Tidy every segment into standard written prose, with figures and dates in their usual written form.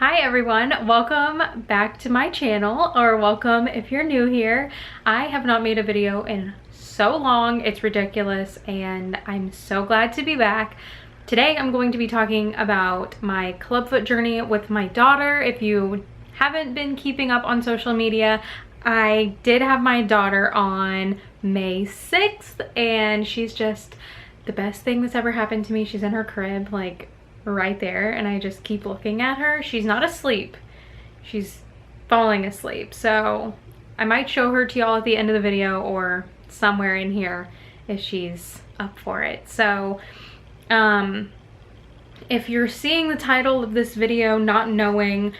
Hi everyone, welcome back to my channel, or welcome if you're new here. I have not made a video in so long, it's ridiculous, and I'm so glad to be back. Today I'm going to be talking about my Clubfoot journey with my daughter. If you haven't been keeping up on social media, I did have my daughter on May 6th, and she's just the best thing that's ever happened to me. She's in her crib, like, right there, and I just keep looking at her. She's not asleep, she's falling asleep, so I might show her to y'all at the end of the video or somewhere in here if she's up for it. So if you're seeing the title of this video not knowing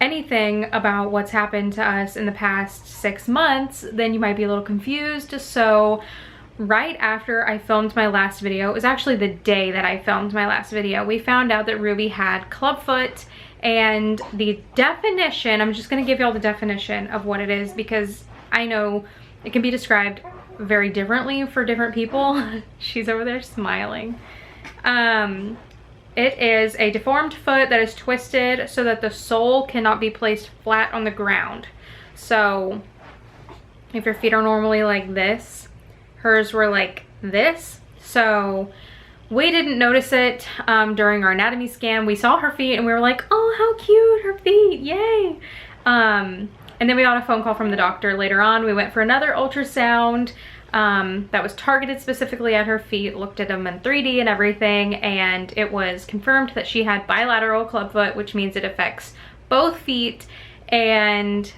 anything about what's happened to us in the past 6 months, then you might be a little confused. So right after I filmed my last video, it was actually the day that I filmed my last video, we found out that Ruby had Clubfoot, and the definition, I'm just gonna give y'all the definition of what it is because I know it can be described very differently for different people. She's over there smiling. It is a deformed foot that is twisted so that the sole cannot be placed flat on the ground. So if your feet are normally like this, hers were like this. So we didn't notice it during our anatomy scan. We saw her feet and we were like, oh, how cute, her feet, yay. And then we got a phone call from the doctor later on. We went for another ultrasound that was targeted specifically at her feet, looked at them in 3D and everything, and it was confirmed that she had bilateral clubfoot, which means it affects both feet. And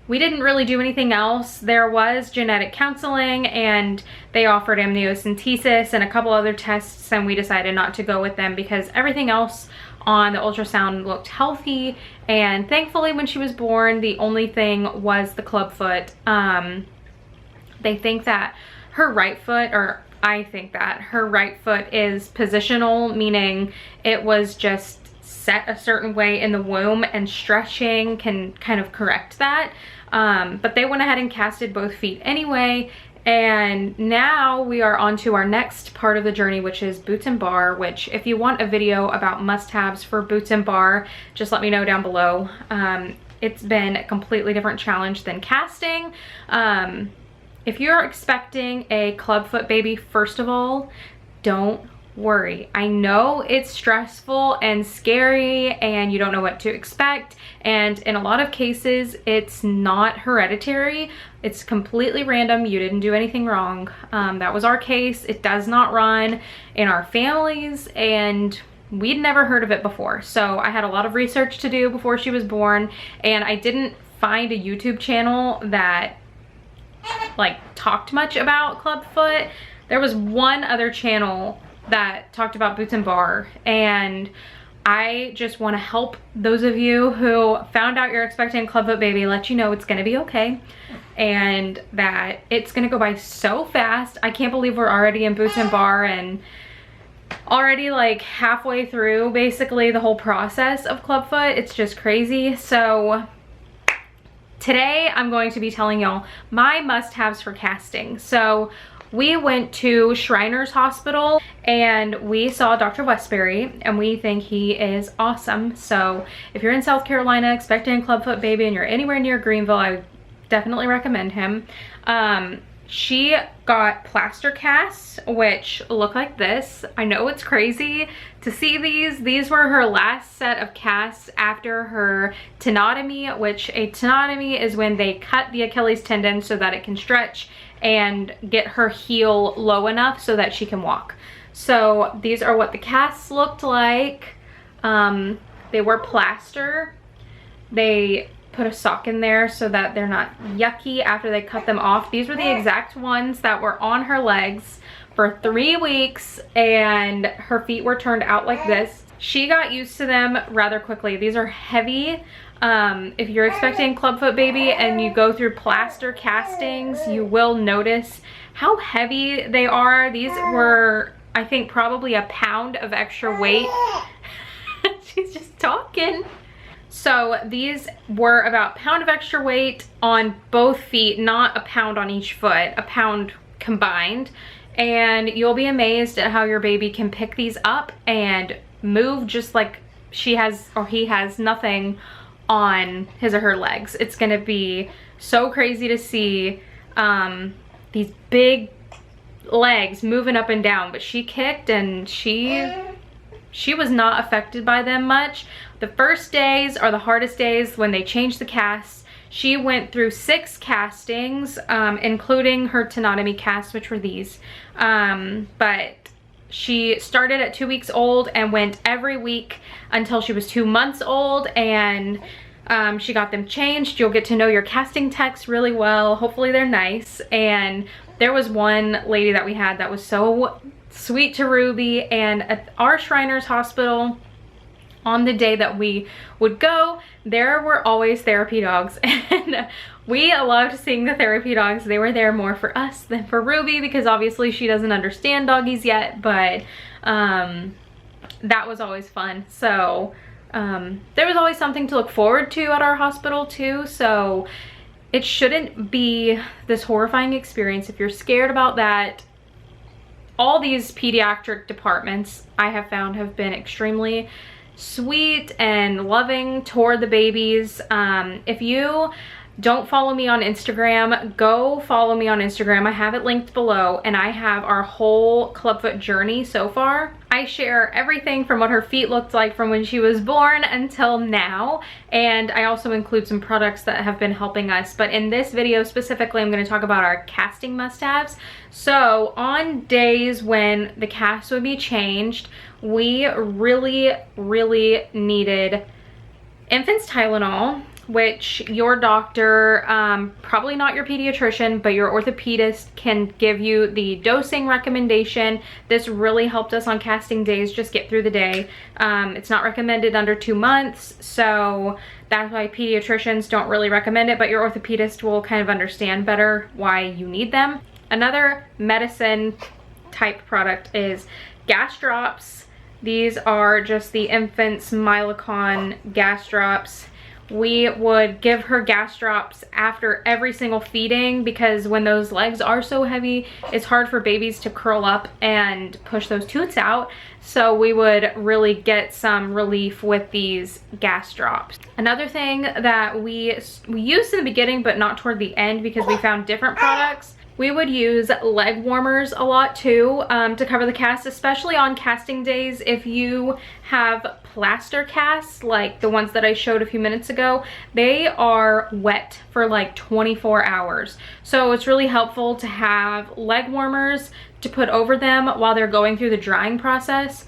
we didn't really do anything else. There was genetic counseling and they offered amniocentesis and a couple other tests, and we decided not to go with them because everything else on the ultrasound looked healthy. And thankfully when she was born, the only thing was the clubfoot. They think that her right foot, or I think that her right foot is positional, meaning it was just set a certain way in the womb, and stretching can kind of correct that. But they went ahead and casted both feet anyway, and now we are on to our next part of the journey, which is boots and bar, which if you want a video about must-haves for boots and bar, just let me know down below. It's been a completely different challenge than casting. If you're expecting a clubfoot baby, first of all, don't worry. I know it's stressful and scary and you don't know what to expect, and in a lot of cases it's not hereditary, it's completely random. You didn't do anything wrong. That was our case. It does not run in our families and we'd never heard of it before, so I had a lot of research to do before she was born, and I didn't find a YouTube channel that like talked much about clubfoot. There was one other channel that talked about boots and bar, and I just want to help those of you who found out you're expecting a clubfoot baby, let you know it's gonna be okay and that it's gonna go by so fast. I can't believe we're already in boots and bar and already like halfway through basically the whole process of clubfoot. It's just crazy. So today I'm going to be telling y'all my must-haves for casting. So we went to Shriners Hospital and we saw Dr. Westbury, and we think he is awesome. So if you're in South Carolina expecting a clubfoot baby and you're anywhere near Greenville, I would definitely recommend him. She got plaster casts, which look like this. I know it's crazy to see these. These were her last set of casts after her tenotomy, which a tenotomy is when they cut the Achilles tendon so that it can stretch and get her heel low enough so that she can walk. So these are what the casts looked like. They were plaster. They put a sock in there so that they're not yucky after they cut them off. These were the exact ones that were on her legs for 3 weeks, and her feet were turned out like this. She got used to them rather quickly. These are heavy. If you're expecting clubfoot baby and you go through plaster castings, you will notice how heavy they are. These were, I think, probably a pound of extra weight. She's just talking. So these were about a pound of extra weight on both feet, not a pound on each foot, a pound combined. And you'll be amazed at how your baby can pick these up and move just like she has, or he has, nothing on his or her legs. It's gonna be so crazy to see these big legs moving up and down, but she kicked and she was not affected by them much. The first days are the hardest days when they change the casts. She went through 6 castings, including her tenotomy casts, which were these. But she started at 2 weeks old and went every week until she was 2 months old, and she got them changed. You'll get to know your casting techs really well. Hopefully they're nice. And there was one lady that we had that was so sweet to Ruby, and at our Shriners Hospital, on the day that we would go, there were always therapy dogs, and we loved seeing the therapy dogs. They were there more for us than for Ruby, because obviously she doesn't understand doggies yet, but that was always fun. So there was always something to look forward to at our hospital too, so it shouldn't be this horrifying experience. If you're scared about that, all these pediatric departments I have found have been extremely sweet and loving toward the babies. If you don't follow me on Instagram, go follow me on Instagram. I have it linked below, and I have our whole Clubfoot journey so far. I share everything from what her feet looked like from when she was born until now, and I also include some products that have been helping us. But in this video specifically, I'm going to talk about our casting must-haves. So on days when the cast would be changed, we really needed infant's Tylenol, which your doctor, probably not your pediatrician, but your orthopedist can give you the dosing recommendation. This really helped us on casting days, just get through the day. It's not recommended under 2 months, so that's why pediatricians don't really recommend it, but your orthopedist will kind of understand better why you need them. Another medicine type product is gas drops. These are just the infant's Mylicon gas drops. We would give her gas drops after every single feeding, because when those legs are so heavy, it's hard for babies to curl up and push those toots out. So we would really get some relief with these gas drops. Another thing that we used in the beginning, but not toward the end, because we found different products, we would use leg warmers a lot too, to cover the cast, especially on casting days. If you have plaster casts, like the ones that I showed a few minutes ago, they are wet for like 24 hours. So it's really helpful to have leg warmers to put over them while they're going through the drying process.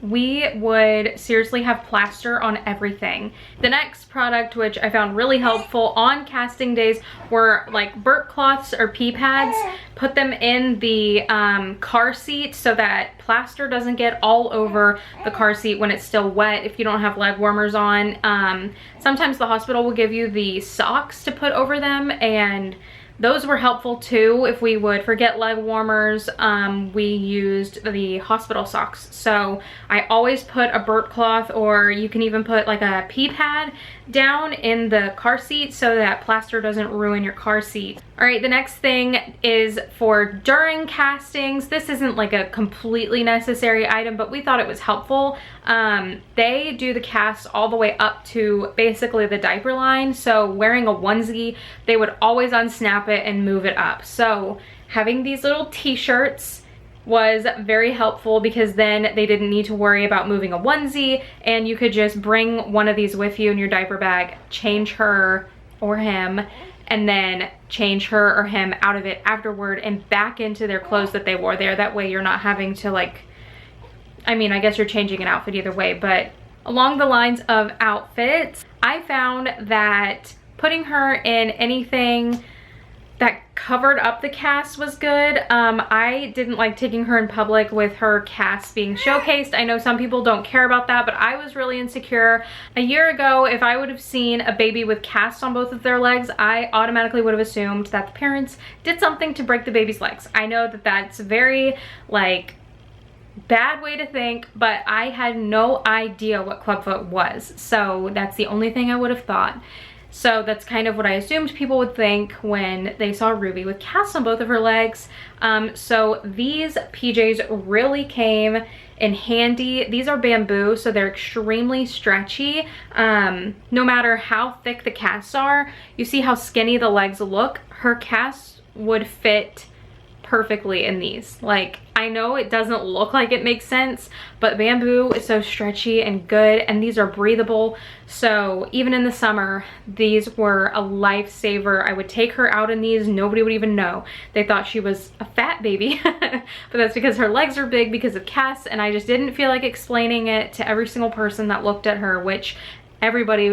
We would seriously have plaster on everything. The next product, which I found really helpful on casting days, were like burp cloths or pee pads. Put them in the car seat so that plaster doesn't get all over the car seat when it's still wet if you don't have leg warmers on. Sometimes the hospital will give you the socks to put over them, and those were helpful too. If we would forget leg warmers, we used the hospital socks. So I always put a burp cloth, or you can even put like a pee pad down in the car seat so that plaster doesn't ruin your car seat. All right, the next thing is for during castings. This isn't like a completely necessary item, but we thought it was helpful. They do the cast all the way up to basically the diaper line. So wearing a onesie, they would always unsnap it and move it up. So having these little t-shirts was very helpful, because then they didn't need to worry about moving a onesie, and you could just bring one of these with you in your diaper bag, change her or him, and then change her or him out of it afterward and back into their clothes that they wore there. That way you're not having to, like, I mean, I guess you're changing an outfit either way, but along the lines of outfits, I found that putting her in anything that covered up the cast was good. I didn't like taking her in public with her cast being showcased. I know some people don't care about that, but I was really insecure. A year ago, if I would have seen a baby with casts on both of their legs, I automatically would have assumed that the parents did something to break the baby's legs. I know that that's very, like, bad way to think, but I had no idea what Clubfoot was. So that's the only thing I would have thought. So that's kind of what I assumed people would think when they saw Ruby with casts on both of her legs. So these PJs really came and handy. These are bamboo, so they're extremely stretchy. No matter how thick the casts are, you see how skinny the legs look? Her casts would fit perfectly in these. Like, I know it doesn't look like it makes sense, but bamboo is so stretchy and good, and these are breathable. So even in the summer, these were a lifesaver. I would take her out in these, nobody would even know. They thought she was a fat baby, but that's because her legs are big because of casts, and I just didn't feel like explaining it to every single person that looked at her, which everybody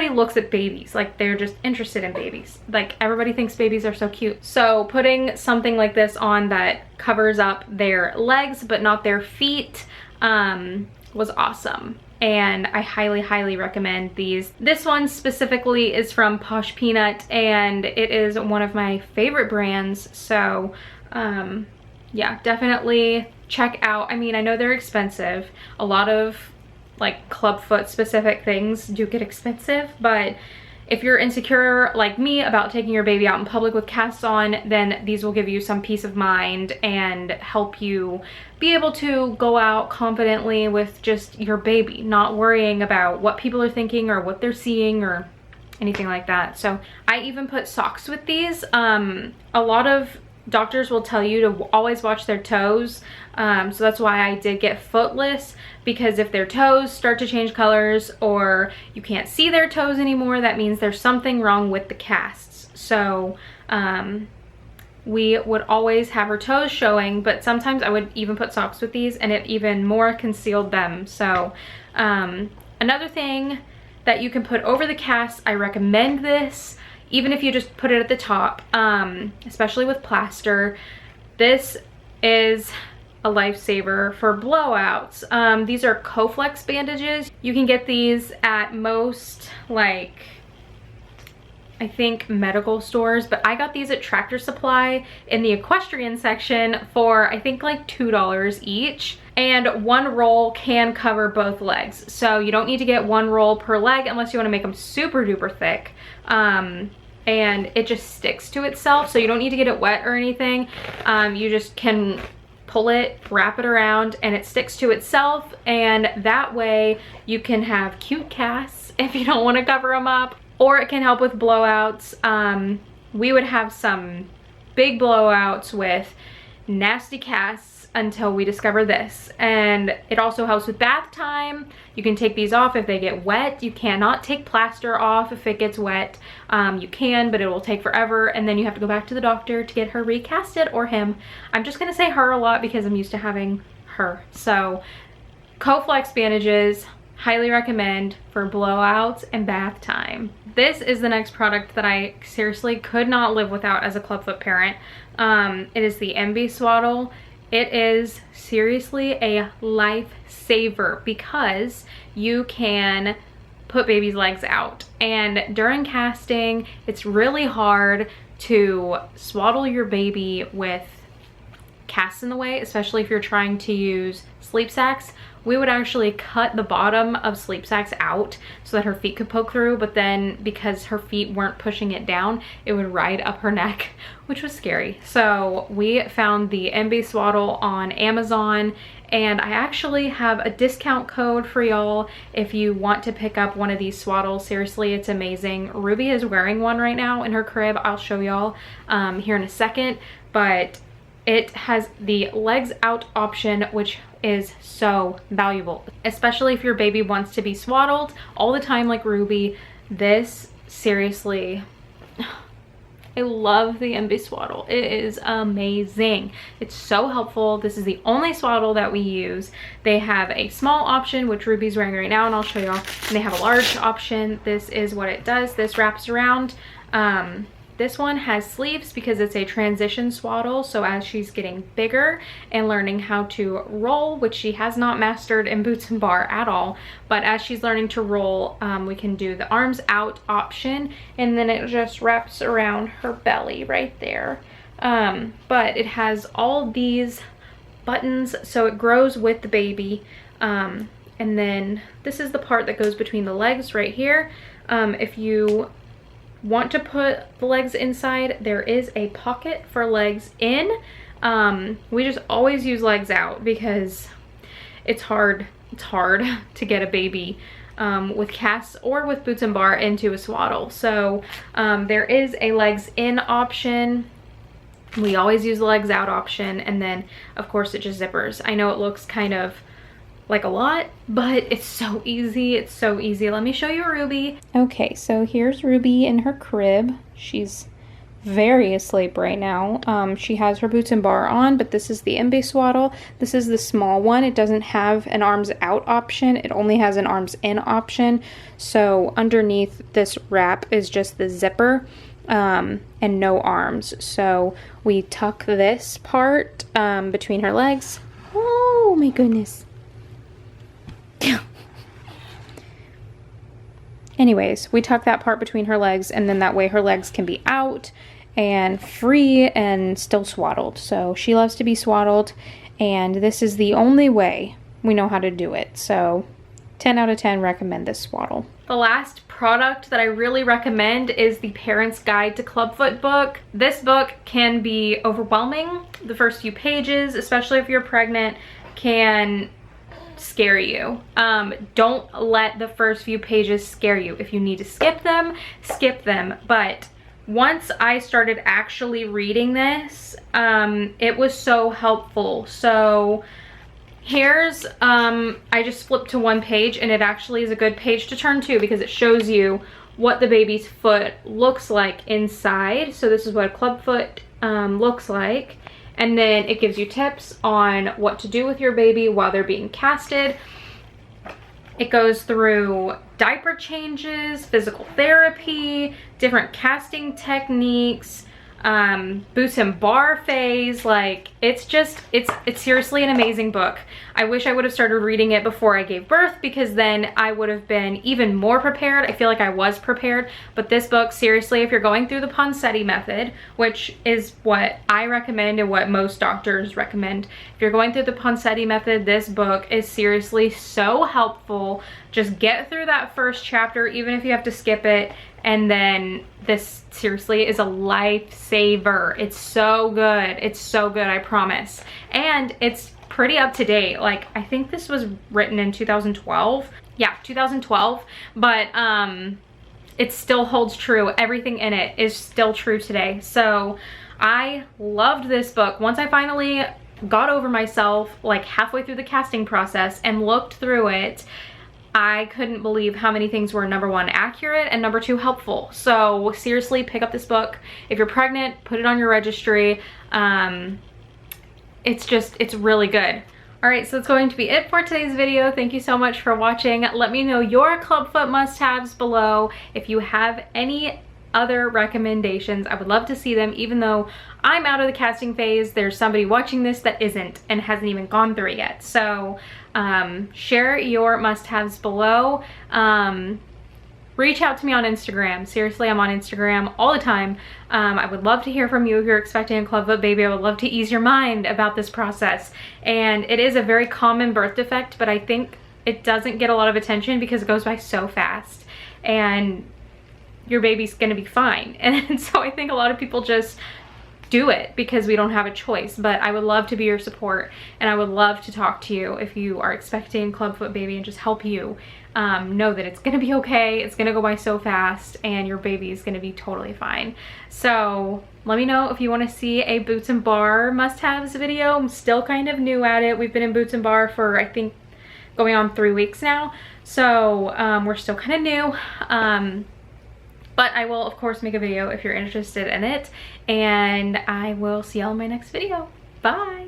looks at babies like they're just interested in babies. Like, everybody thinks babies are so cute. So putting something like this on that covers up their legs but not their feet was awesome, and I highly recommend these. This one specifically is from Posh Peanut, and it is one of my favorite brands. So yeah, definitely check out. I mean, I know they're expensive. A lot of like Clubfoot specific things do get expensive, but if you're insecure like me about taking your baby out in public with casts on, then these will give you some peace of mind and help you be able to go out confidently with just your baby, not worrying about what people are thinking or what they're seeing or anything like that. So I even put socks with these. A lot of doctors will tell you to always watch their toes, so that's why I did get footless, because if their toes start to change colors or you can't see their toes anymore, that means there's something wrong with the casts. So we would always have her toes showing, but sometimes I would even put socks with these and it even more concealed them. So another thing that you can put over the cast, I recommend this. Even if you just put it at the top, especially with plaster, this is a lifesaver for blowouts. These are Coflex bandages. You can get these at most, like, I think medical stores, but I got these at Tractor Supply in the equestrian section for I think like $2 each. And one roll can cover both legs. So you don't need to get one roll per leg unless you want to make them super duper thick. And it just sticks to itself, so you don't need to get it wet or anything. You just can pull it, wrap it around, and it sticks to itself, and that way you can have cute casts if you don't want to cover them up, or it can help with blowouts. We would have some big blowouts with nasty casts until we discover this, and it also helps with bath time. You can take these off if they get wet. You cannot take plaster off if it gets wet. You can, but it will take forever, and then you have to go back to the doctor to get her recasted, or him. I'm just gonna say her a lot because I'm used to having her. So Coflex bandages, highly recommend for blowouts and bath time. This is the next product that I seriously could not live without as a Clubfoot parent. It is the MB Swaddle. It is seriously a lifesaver because you can put baby's legs out, and during casting it's really hard to swaddle your baby with casts in the way, especially if you're trying to use sleep sacks. We would actually cut the bottom of sleep sacks out so that her feet could poke through, but then because her feet weren't pushing it down, it would ride up her neck, which was scary. So we found the MB Swaddle on Amazon, and I actually have a discount code for y'all if you want to pick up one of these swaddles. Seriously, it's amazing. Ruby is wearing one right now in her crib. I'll show y'all here in a second, but it has the legs out option, which is so valuable, especially if your baby wants to be swaddled all the time like Ruby. This, seriously, I love the MB Swaddle. It is amazing. It's so helpful. This is the only swaddle that we use. They have a small option, which Ruby's wearing right now, and I'll show y'all. And they have a large option. This is what it does. This wraps around. This one has sleeves because it's a transition swaddle, so as she's getting bigger and learning how to roll, which she has not mastered in boots and bar at all, but as she's learning to roll, we can do the arms out option, and then it just wraps around her belly right there. But it has all these buttons, so it grows with the baby. And then this is the part that goes between the legs right here. If you want to put the legs inside, there is a pocket for legs in. We just always use legs out because it's hard to get a baby with casts or with boots and bar into a swaddle. So there is a legs in option. We always use the legs out option, and then of course it just zippers. I know it looks kind of like a lot, but it's so easy. It's so easy. Let me show you Ruby. Okay, so here's Ruby in her crib. She's very asleep right now. She has her boots and bar on, but this is the MB swaddle. This is the small one. It doesn't have an arms out option. It only has an arms in option. So underneath this wrap is just the zipper and no arms. So we tuck this part between her legs. Oh my goodness. Anyways, we tuck that part between her legs, and then that way her legs can be out and free and still swaddled. So she loves to be swaddled, and this is the only way we know how to do it. So 10 out of 10 recommend this swaddle. The last product that I really recommend is the Parent's Guide to Clubfoot book. This book can be overwhelming. The first few pages, especially if you're pregnant, can scare you. Don't let the first few pages scare you. If you need to skip them, skip them. But once I started actually reading this, it was so helpful. So here's, I just flipped to one page, and it actually is a good page to turn to because it shows you what the baby's foot looks like inside. So this is what a clubfoot looks like. And then it gives you tips on what to do with your baby while they're being casted. It goes through diaper changes, physical therapy, different casting techniques, boots and bar phase. Like, it's seriously an amazing book. I wish I would have started reading it before I gave birth, because then I would have been even more prepared. I feel like I was prepared, but this book, seriously, if you're going through the Ponseti method, which is what I recommend and what most doctors recommend, if you're going through the Ponseti method, this book is seriously so helpful. Just get through that first chapter, even if you have to skip it, and then this seriously is a lifesaver. It's so good. It's so good, I promise. And it's pretty up to date. Like, I think this was written in 2012. Yeah, 2012. But it still holds true. Everything in it is still true today. So I loved this book. Once I finally got over myself, like halfway through the casting process, and looked through it, I couldn't believe how many things were, number one, accurate, and number two, helpful. So seriously, pick up this book. If you're pregnant, put it on your registry. It's really good. All right, so that's going to be it for today's video. Thank you so much for watching. Let me know your Clubfoot must-haves below. If you have any other recommendations, I would love to see them. Even though I'm out of the casting phase, there's somebody watching this that isn't and hasn't even gone through it yet. So share your must-haves below. Reach out to me on Instagram. Seriously, I'm on Instagram all the time. I would love to hear from you if you're expecting a clubfoot baby. I would love to ease your mind about this process. And it is a very common birth defect, but I think it doesn't get a lot of attention because it goes by so fast. And your baby's gonna be fine. And so I think a lot of people just do it because we don't have a choice. But I would love to be your support, and I would love to talk to you if you are expecting clubfoot baby, and just help you know that it's gonna be okay. It's gonna go by so fast, and your baby is gonna be totally fine. So let me know if you want to see a boots and bar must-haves video. I'm still kind of new at it. We've been in boots and bar for, I think, going on 3 weeks now. So we're still kind of new. But I will, of course, make a video if you're interested in it. And I will see y'all in my next video. Bye!